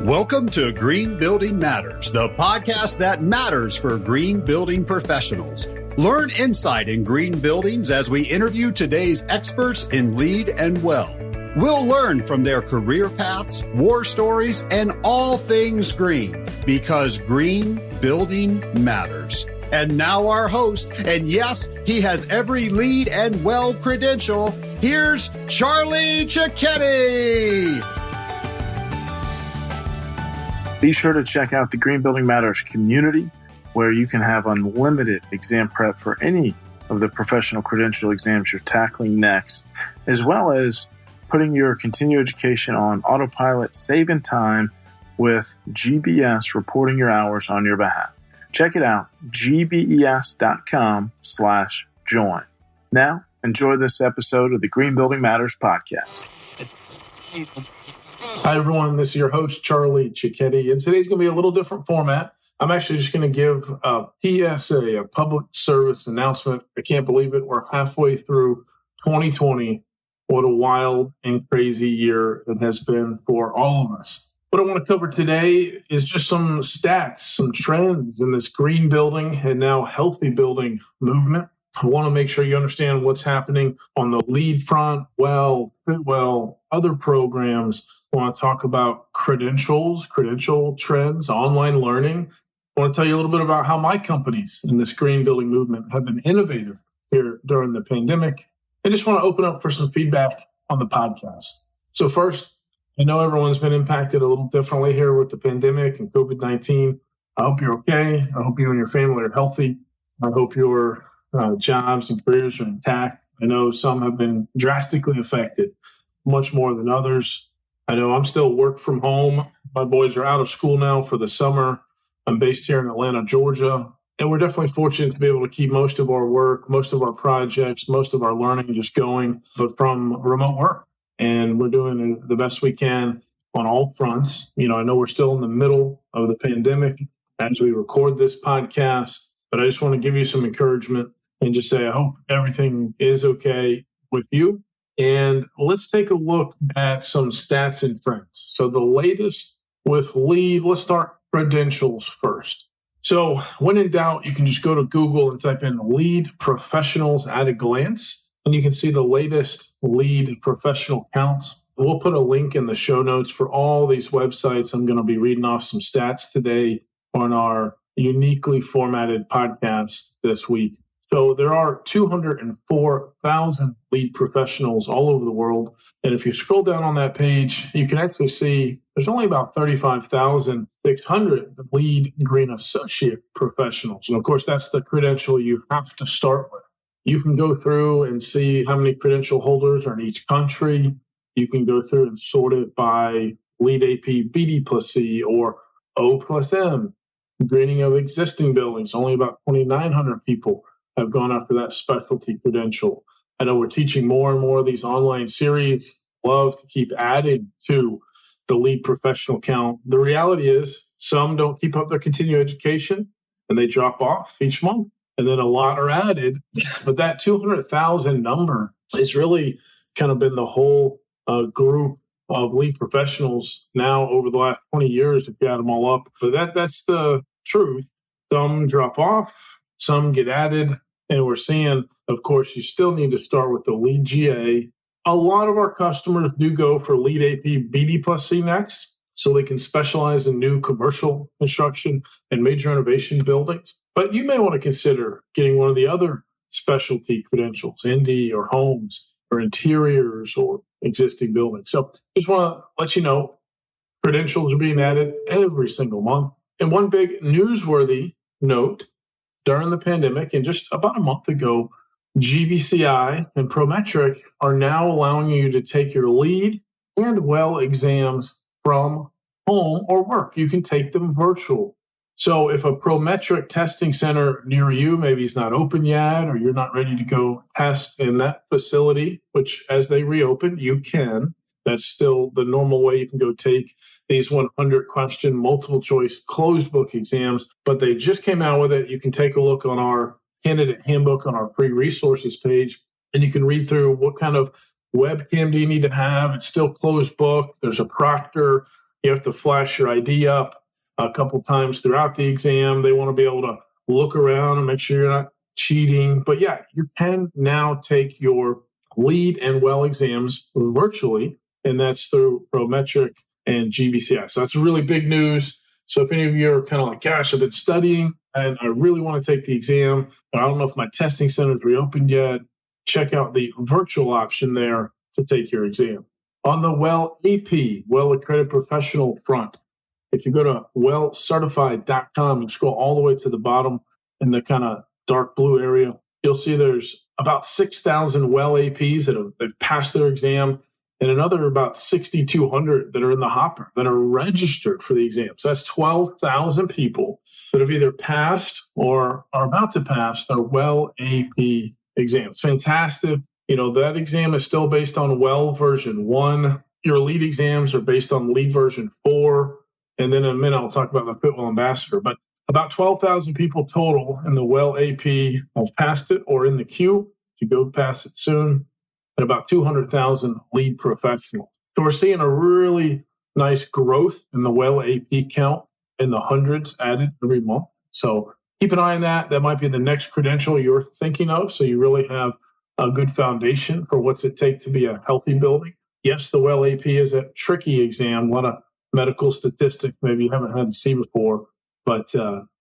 Welcome to Green Building Matters, the podcast that matters for green building professionals. Learn insight in green buildings as we interview today's experts in LEED and WELL. We'll learn from their career paths, war stories, and all things green, because green building matters. And now our host, and yes, he has every LEED and WELL credential. Here's Charlie Cicchetti. Be sure to check out the Green Building Matters community, where you can have unlimited exam prep for any of the professional credential exams you're tackling next, as well as putting your continuing education on autopilot, saving time with GBS reporting your hours on your behalf. Check it out, gbes.com/join. Now, enjoy this episode of the Green Building Matters podcast. Hi, everyone. This is your host, Charlie Cicchetti, and today's going to be a little different format. I'm actually just going to give a PSA, a public service announcement. I can't believe it. We're halfway through 2020. What a wild and crazy year it has been for all of us. What I want to cover today is just some stats, some trends in this green building and now healthy building movement. I want to make sure you understand what's happening on the LEED front, WELL, FITWEL, other programs. I want to talk about credentials, credential trends, online learning. I want to tell you a little bit about how my companies in this green building movement have been innovative here during the pandemic. I just want to open up for some feedback on the podcast. So first, I know everyone's been impacted a little differently here with the pandemic and COVID-19. I hope you're okay. I hope you and your family are healthy. I hope your jobs and careers are intact. I know some have been drastically affected, much more than others. I know I'm still work from home. My boys are out of school now for the summer. I'm based here in Atlanta, Georgia, and we're definitely fortunate to be able to keep most of our work, most of our projects, most of our learning just going, but from remote work. And we're doing the best we can on all fronts. You know, I know we're still in the middle of the pandemic as we record this podcast, but I just want to give you some encouragement and just say I hope everything is okay with you. And let's take a look at some stats and trends. So the latest with LEED, let's start credentials first. So when in doubt, you can just go to Google and type in LEED professionals at a glance, and you can see the latest LEED professional counts. We'll put a link in the show notes for all these websites. I'm going to be reading off some stats today on our uniquely formatted podcast this week. So there are 204,000 LEED professionals all over the world. And if you scroll down on that page, you can actually see there's only about 35,600 LEED Green Associate professionals. And of course, that's the credential you have to start with. You can go through and see how many credential holders are in each country. You can go through and sort it by LEED AP BD plus C or O plus M. Greening of existing buildings, only about 2,900 people have gone after that specialty credential. I know we're teaching more and more of these online series. Love to keep adding to the LEED professional count. The reality is some don't keep up their continuing education and they drop off each month. And then a lot are added. But that 200,000 number has really kind of been the whole group of LEED professionals now over the last 20 years, if you add them all up. So that's the truth. Some drop off, some get added, and we're seeing, of course, you still need to start with the LEED GA. A lot of our customers do go for LEED AP BD plus C next, so they can specialize in new commercial construction and major renovation buildings. But you may want to consider getting one of the other specialty credentials, ND or homes or interiors or existing buildings. So just want to let you know, credentials are being added every single month. And one big newsworthy note, during the pandemic, and just about a month ago, GBCI and Prometric are now allowing you to take your LEED and WELL exams from home or work. You can take them virtual. So if a Prometric testing center near you maybe is not open yet, or you're not ready to go test in that facility, which as they reopen, you can. That's still the normal way you can go take these 100-question multiple-choice closed book exams, but they just came out with it. You can take a look on our candidate handbook on our free resources page, and you can read through what kind of webcam do you need to have. It's still closed book. There's a proctor. You have to flash your ID up a couple times throughout the exam. They want to be able to look around and make sure you're not cheating. But yeah, you can now take your lead and well exams virtually, and that's through Prometric and GBCI. So that's really big news. So if any of you are kind of like, gosh, I've been studying and I really want to take the exam, but I don't know if my testing center is reopened yet, check out the virtual option there to take your exam. On the WELL AP, Well Accredited Professional front, if you go to wellcertified.com and scroll all the way to the bottom in the kind of dark blue area, you'll see there's about 6,000 WELL APs that they've passed their exam, and another about 6,200 that are in the hopper that are registered for the exam. So that's 12,000 people that have either passed or are about to pass their WELL AP exam. It's fantastic. That exam is still based on WELL version 1. Your lead exams are based on lead version 4. And then in a minute, I'll talk about the Fitwell Ambassador. But about 12,000 people total in the WELL AP have passed it or in the queue to go pass it soon, and about 200,000 lead professionals. So we're seeing a really nice growth in the WELL AP count in the hundreds added every month. So keep an eye on that. That might be the next credential you're thinking of. So you really have a good foundation for what's it take to be a healthy building. Yes, the WELL AP is a tricky exam, a lot of medical statistics maybe you haven't had to see before, but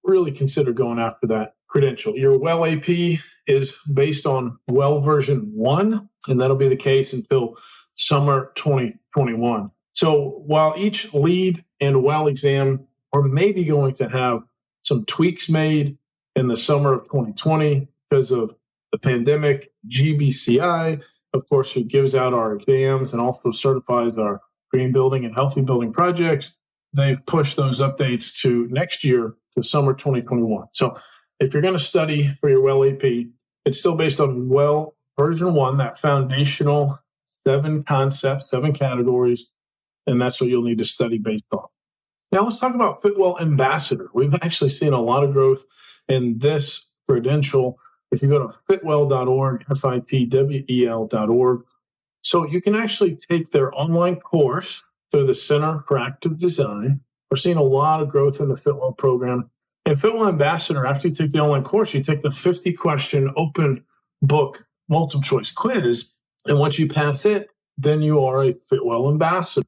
really consider going after that credential. Your WELL AP is based on WELL version 1, and that'll be the case until summer 2021. So while each lead and WELL exam are maybe going to have some tweaks made in the summer of 2020 because of the pandemic, GBCI, of course, who gives out our exams and also certifies our green building and healthy building projects, they've pushed those updates to next year, to summer 2021. So if you're going to study for your WELL AP, it's still based on WELL version 1, that foundational 7 concepts, 7 categories, and that's what you'll need to study based on. Now let's talk about Fitwell Ambassador. We've actually seen a lot of growth in this credential. If you go to fitwell.org, FITWEL.org, so you can actually take their online course through the Center for Active Design. We're seeing a lot of growth in the Fitwell program. And Fitwell Ambassador, after you take the online course, you take the 50-question open book multiple choice quiz. And once you pass it, then you are a Fitwell Ambassador.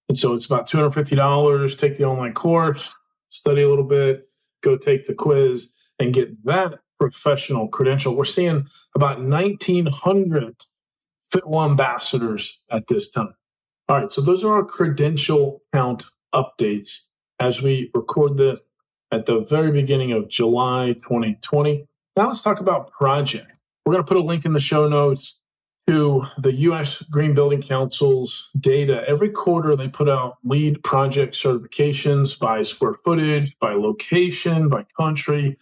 And so it's about $250, take the online course, study a little bit, go take the quiz, and get that professional credential. We're seeing about 1,900 Fitwell Ambassadors at this time. All right, so those are our credential count updates as we record this at the very beginning of July 2020. Now let's talk about project. We're going to put a link in the show notes to the U.S. Green Building Council's data. Every quarter, they put out lead project certifications by square footage, by location, by country.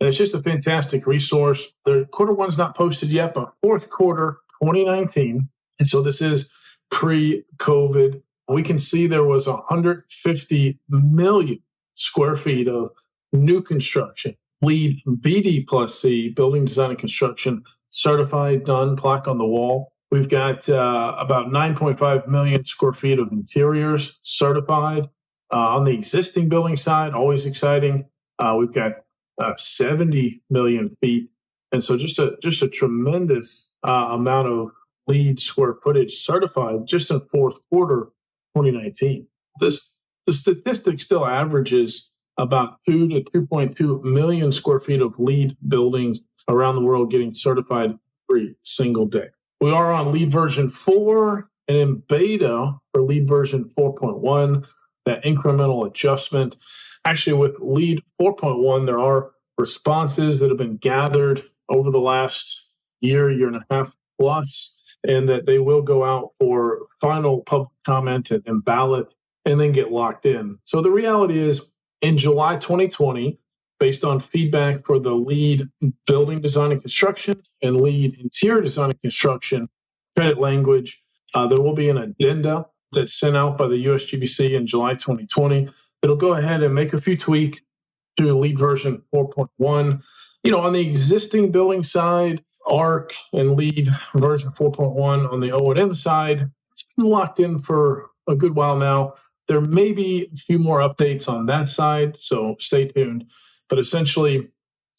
And it's just a fantastic resource. The quarter one's not posted yet, but fourth quarter 2019. And so this is pre-COVID. We can see there was 150 million square feet of new construction. LEED BD plus C, building design and construction, certified, done, plaque on the wall. We've got about 9.5 million square feet of interiors certified. On the existing building side, always exciting. We've got 70 million feet. And so just a tremendous amount of LEED square footage certified just in fourth quarter 2019. The statistic still averages about 2 to 2.2 million square feet of LEED buildings around the world getting certified every single day. We are on LEED version 4 and in beta for LEED version 4.1, that incremental adjustment. Actually, with LEED 4.1, there are responses that have been gathered over the last year and a half plus, and that they will go out for final public comment and ballot and then get locked in. So the reality is, in July 2020, based on feedback for the LEED building design and construction and LEED interior design and construction credit language, there will be an addenda that's sent out by the USGBC in July 2020. It'll go ahead and make a few tweaks to LEED version 4.1. On the existing building side, ARC and LEED version 4.1 on the O&M side, it's been locked in for a good while now. There may be a few more updates on that side, so stay tuned. But essentially,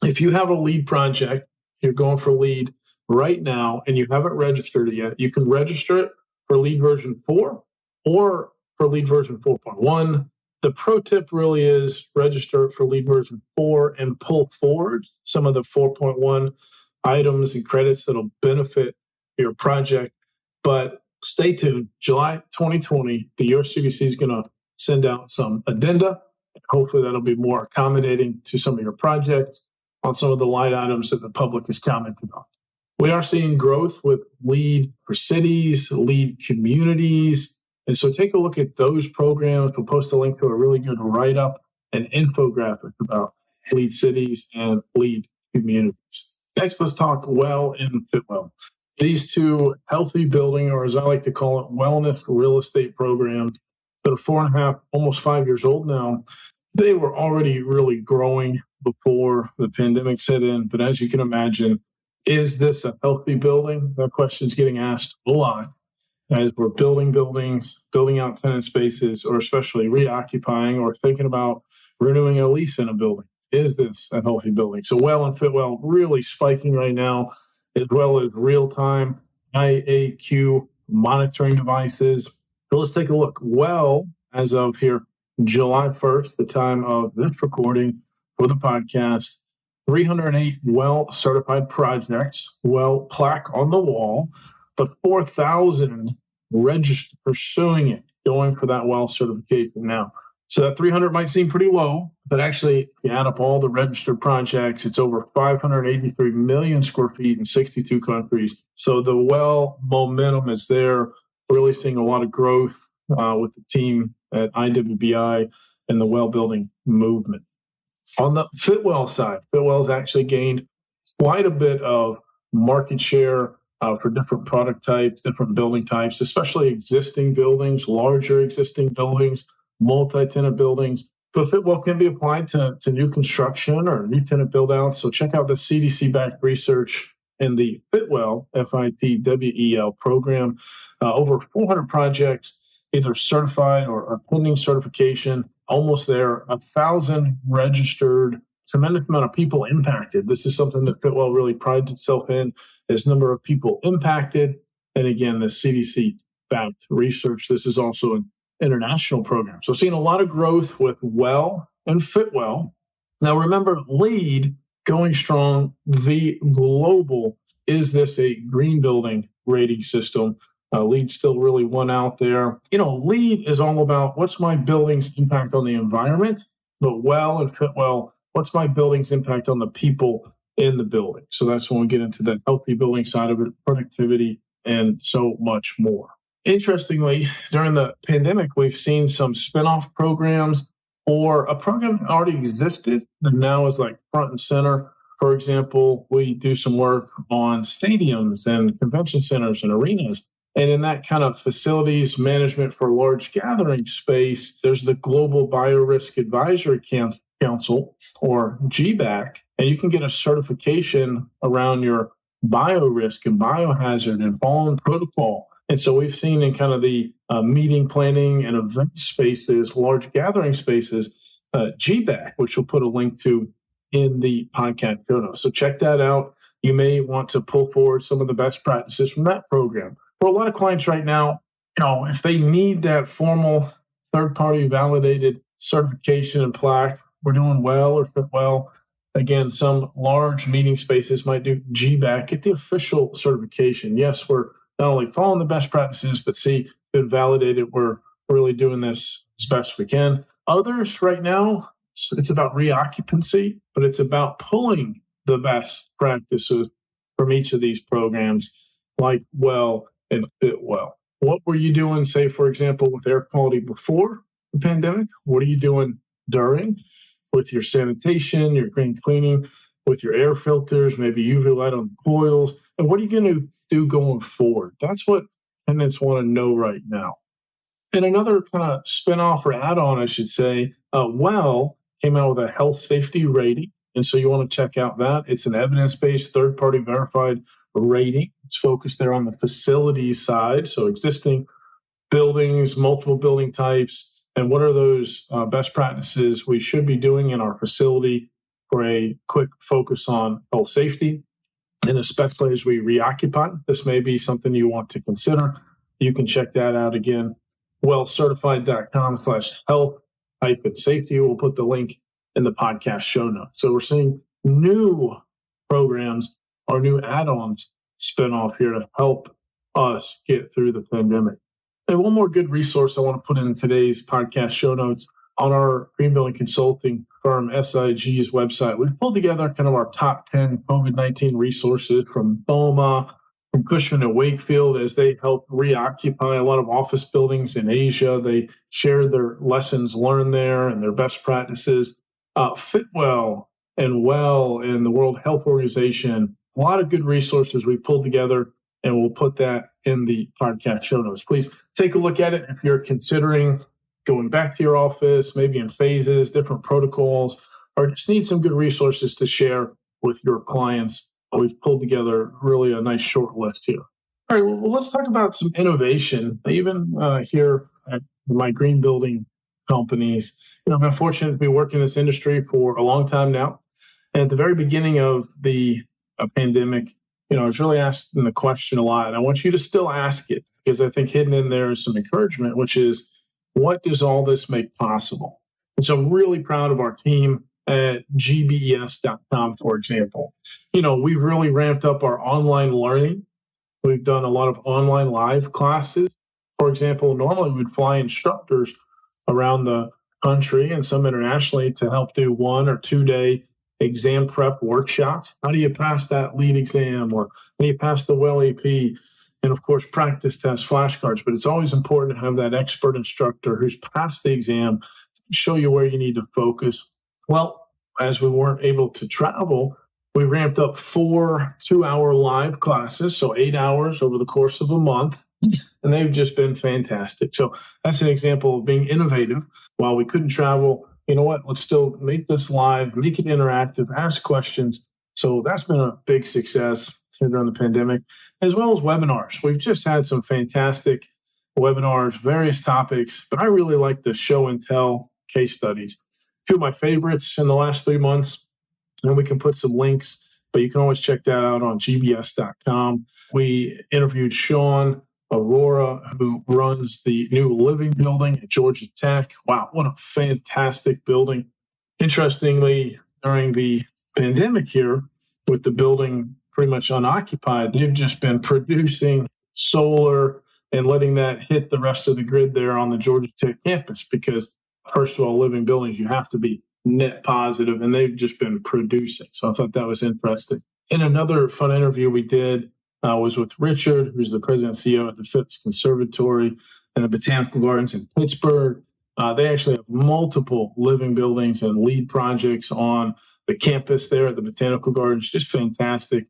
if you have a LEED project, you're going for LEED right now, and you haven't registered it yet, you can register it for LEED version 4 or for LEED version 4.1. The pro tip really is register for LEED version 4 and pull forward some of the 4.1 items and credits that'll benefit your project. But stay tuned. July 2020, the USGBC is going to send out some addenda. Hopefully that'll be more accommodating to some of your projects on some of the line items that the public has commented on. We are seeing growth with LEED for cities, LEED communities. And so take a look at those programs. We'll post a link to a really good write-up and infographic about LEED cities and LEED communities. Next, let's talk WELL and FITWEL. These two healthy building, or as I like to call it, wellness real estate programs that are 4.5, almost 5 years old now. They were already really growing before the pandemic set in. But as you can imagine, is this a healthy building? That question's getting asked a lot as we're building buildings, building out tenant spaces, or especially reoccupying or thinking about renewing a lease in a building. Is this a healthy building? So WELL and FITWEL really spiking right now, as well as real-time IAQ monitoring devices. So let's take a look. WELL, as of here, July 1st, the time of this recording for the podcast, 308 WELL certified projects, WELL plaque on the wall, but 4,000 registered pursuing it, going for that WELL certification now. So that 300 might seem pretty low, but actually, if you add up all the registered projects, it's over 583 million square feet in 62 countries. So the WELL momentum is there, really seeing a lot of growth with the team at IWBI and the WELL building movement. On the FITWEL side, FITWEL's actually gained quite a bit of market share for different product types, different building types, especially existing buildings, larger existing buildings, multi-tenant buildings. So FITWEL can be applied to new construction or new tenant build-outs. So check out the CDC-backed research in the FITWEL, FITWEL program. Over 400 projects, either certified or pending certification, almost there, 1,000 registered, tremendous amount of people impacted. This is something that FITWEL really prides itself in, is number of people impacted. And again, the CDC-backed research. This is also an international program. So seeing a lot of growth with WELL and FITWEL. Now remember, LEED going strong, the global, is this a green building rating system? LEED still really won out there. LEED is all about what's my building's impact on the environment, but WELL and FITWEL, what's my building's impact on the people in the building? So that's when we get into the healthy building side of it, productivity, and so much more. Interestingly, during the pandemic, we've seen some spinoff programs or a program that already existed that now is like front and center. For example, we do some work on stadiums and convention centers and arenas. And in that kind of facilities management for large gathering space, there's the Global Biorisk Advisory Council, or GBAC, and you can get a certification around your biorisk and biohazard and following protocol. And so we've seen in kind of the meeting planning and event spaces, large gathering spaces, GBAC, which we'll put a link to in the podcast show notes. So check that out. You may want to pull forward some of the best practices from that program. For a lot of clients right now, if they need that formal third-party validated certification and plaque, we're doing WELL or FITWEL. Again, some large meeting spaces might do GBAC, get the official certification. Yes, we're not only following the best practices, but see, been validated. We're really doing this as best we can. Others right now, it's about reoccupancy, but it's about pulling the best practices from each of these programs, like WELL and FITWEL. What were you doing, say, for example, with air quality before the pandemic? What are you doing during with your sanitation, your green cleaning, with your air filters, maybe UV light on the coils? And what are you going to do going forward? That's what tenants want to know right now. And another kind of spinoff or add-on, I should say, WELL came out with a health safety rating. And so you want to check out that. It's an evidence-based, third-party verified rating. It's focused there on the facility side, so existing buildings, multiple building types, and what are those best practices we should be doing in our facility for a quick focus on health safety. And especially as we reoccupy, this may be something you want to consider. You can check that out again, wellcertified.com/health-safety. We'll put the link in the podcast show notes. So we're seeing new programs or new add-ons spin off here to help us get through the pandemic. And one more good resource I want to put in today's podcast show notes on our green building consulting firm SIG's website. We've pulled together kind of our top 10 COVID-19 resources from BOMA, from Cushman and Wakefield as they help reoccupy a lot of office buildings in Asia. They shared their lessons learned there and their best practices. FITWEL and WELL and the World Health Organization, a lot of good resources we pulled together, and we'll put that in the podcast show notes. Please take a look at it if you're considering going back to your office, maybe in phases, different protocols, or just need some good resources to share with your clients. We've pulled together really a nice short list here. All right, well, let's talk about some innovation. Even here at my green building companies, I've been fortunate to be working in this industry for a long time now. And at the very beginning of the pandemic, I was really asking the question a lot, and I want you to still ask it because I think hidden in there is some encouragement, which is, what does all this make possible? And so I'm really proud of our team at gbes.com, for example. We've really ramped up our online learning. We've done a lot of online live classes. For example, normally we'd fly instructors around the country and some internationally to help do 1 or 2 day exam prep workshops. How do you pass that lead exam, or how do you pass the WELL AP? And of course, practice test flashcards. But it's always important to have that expert instructor who's passed the exam to show you where you need to focus. Well, as we weren't able to travel, we ramped up 4 2-hour live classes, so 8 hours over the course of a month. And they've just been fantastic. So that's an example of being innovative. While we couldn't travel, let's still make this live, make it interactive, ask questions. So that's been a big success during the pandemic, as well as webinars. We've just had some fantastic webinars, various topics, but I really like the show and tell case studies. 2 of my favorites in the last 3 months, and we can put some links, but you can always check that out on gbs.com. We interviewed Sean Aurora, who runs the new living building at Georgia Tech. Wow, what a fantastic building. Interestingly, during the pandemic here, with the building pretty much unoccupied, they've just been producing solar and letting that hit the rest of the grid there on the Georgia Tech campus, because first of all, living buildings, you have to be net positive, and they've just been producing. So I thought that was interesting. And another fun interview we did was with Richard, who's the president and CEO at the Phipps Conservatory and the Botanical Gardens in Pittsburgh. They actually have multiple living buildings and lead projects on the campus there at the Botanical Gardens. Just fantastic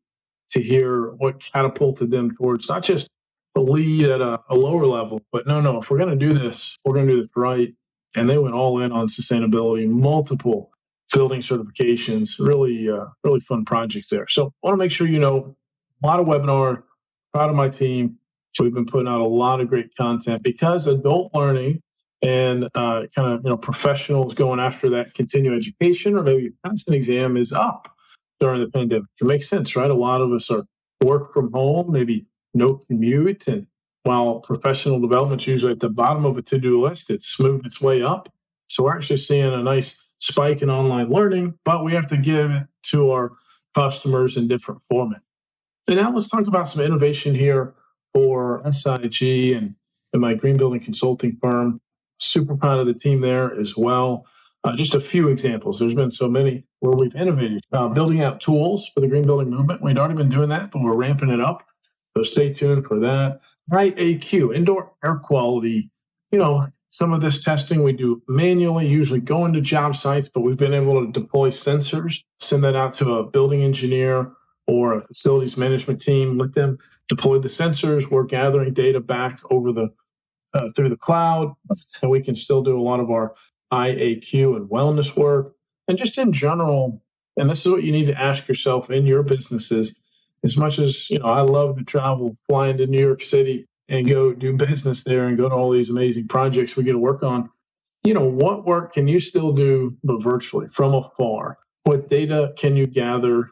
to hear what catapulted them towards not just a lead at a lower level, but no, if we're going to do this, we're going to do this right. And they went all in on sustainability, multiple building certifications, really fun projects there. So I want to make sure a lot of webinar, proud of my team. We've been putting out a lot of great content because adult learning and professionals going after that continuing education or maybe pass an exam is up during the pandemic. It makes sense, right? A lot of us are work from home, maybe no commute, and while professional development's usually at the bottom of a to-do list, it's moved its way up. So we're actually seeing a nice spike in online learning, but we have to give it to our customers in different formats. And now let's talk about some innovation here for SIG and my green building consulting firm. Super proud of the team there as well. Just a few examples. There's been so many where we've innovated. Building out tools for the green building movement. We'd already been doing that, but we're ramping it up. So stay tuned for that. Right, AQ, indoor air quality. Some of this testing we do manually, usually go into job sites, but we've been able to deploy sensors, send that out to a building engineer or a facilities management team, let them deploy the sensors. We're gathering data back over through the cloud, and we can still do a lot of our IAQ and wellness work. And just in general, and this is what you need to ask yourself in your businesses, as much as, I love to travel, fly into New York City and go do business there and go to all these amazing projects we get to work on, what work can you still do but virtually from afar? What data can you gather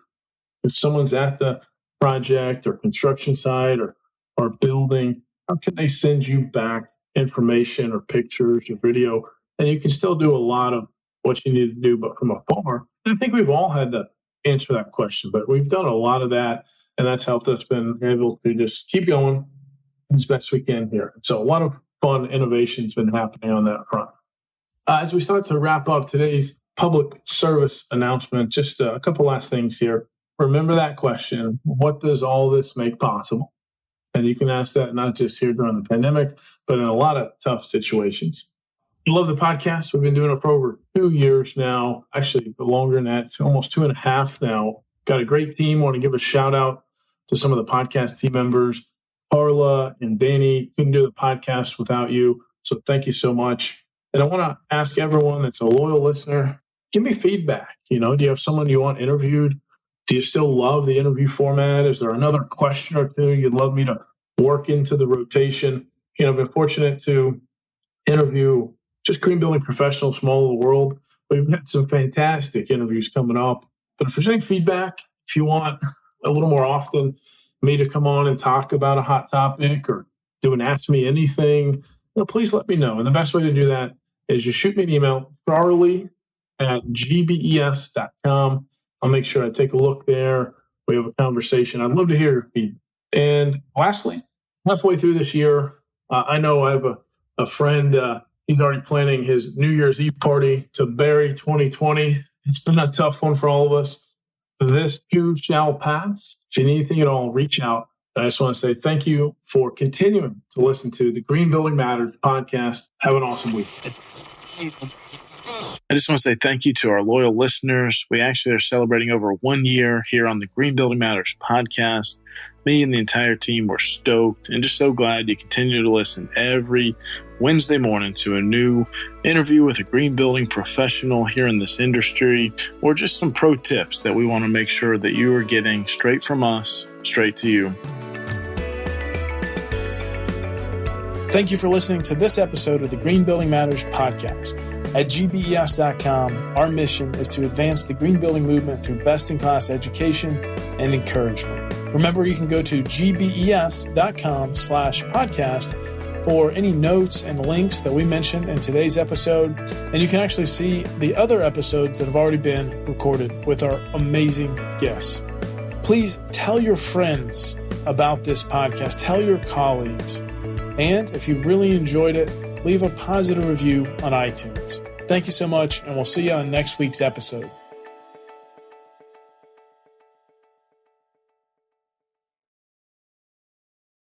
if someone's at the project or construction site or building? How can they send you back information or pictures or video? And you can still do a lot of what you need to do, but from afar. And I think we've all had to answer that question, but we've done a lot of that, and that's helped us been able to just keep going as best we can here. So a lot of fun innovations been happening on that front. As we start to wrap up today's public service announcement, just a couple last things here. Remember that question, what does all this make possible? And you can ask that not just here during the pandemic, but in a lot of tough situations. I love the podcast. We've been doing it for over 2 years now, actually longer than that, almost 2.5 now. Got a great team. Want to give a shout out to some of the podcast team members. Carla and Danny, couldn't do the podcast without you. So thank you so much. And I want to ask everyone that's a loyal listener, give me feedback. Do you have someone you want interviewed? Do you still love the interview format? Is there another question or two you'd love me to work into the rotation? I've been fortunate to interview just green building professionals from all over the world. We've got some fantastic interviews coming up. But if there's any feedback, if you want a little more often me to come on and talk about a hot topic or do an Ask Me Anything, please let me know. And the best way to do that is you shoot me an email, charlie@gbes.com. I'll make sure I take a look there. We have a conversation. I'd love to hear your feedback. And lastly, halfway through this year, I know I have a friend, he's already planning his New Year's Eve party to bury 2020. It's been a tough one for all of us. This too shall pass. If you need anything at all, reach out. I just want to say thank you for continuing to listen to the Green Building Matters podcast. Have an awesome week. I just want to say thank you to our loyal listeners. We actually are celebrating over 1 year here on the Green Building Matters podcast. Me and the entire team were stoked and just so glad you continue to listen every Wednesday morning to a new interview with a green building professional here in this industry, or just some pro tips that we want to make sure that you are getting straight from us, straight to you. Thank you for listening to this episode of the Green Building Matters podcast. At GBES.com, our mission is to advance the green building movement through best-in-class education and encouragement. Remember, you can go to gbes.com/podcast for any notes and links that we mentioned in today's episode. And you can actually see the other episodes that have already been recorded with our amazing guests. Please tell your friends about this podcast. Tell your colleagues. And if you really enjoyed it, leave a positive review on iTunes. Thank you so much, and we'll see you on next week's episode.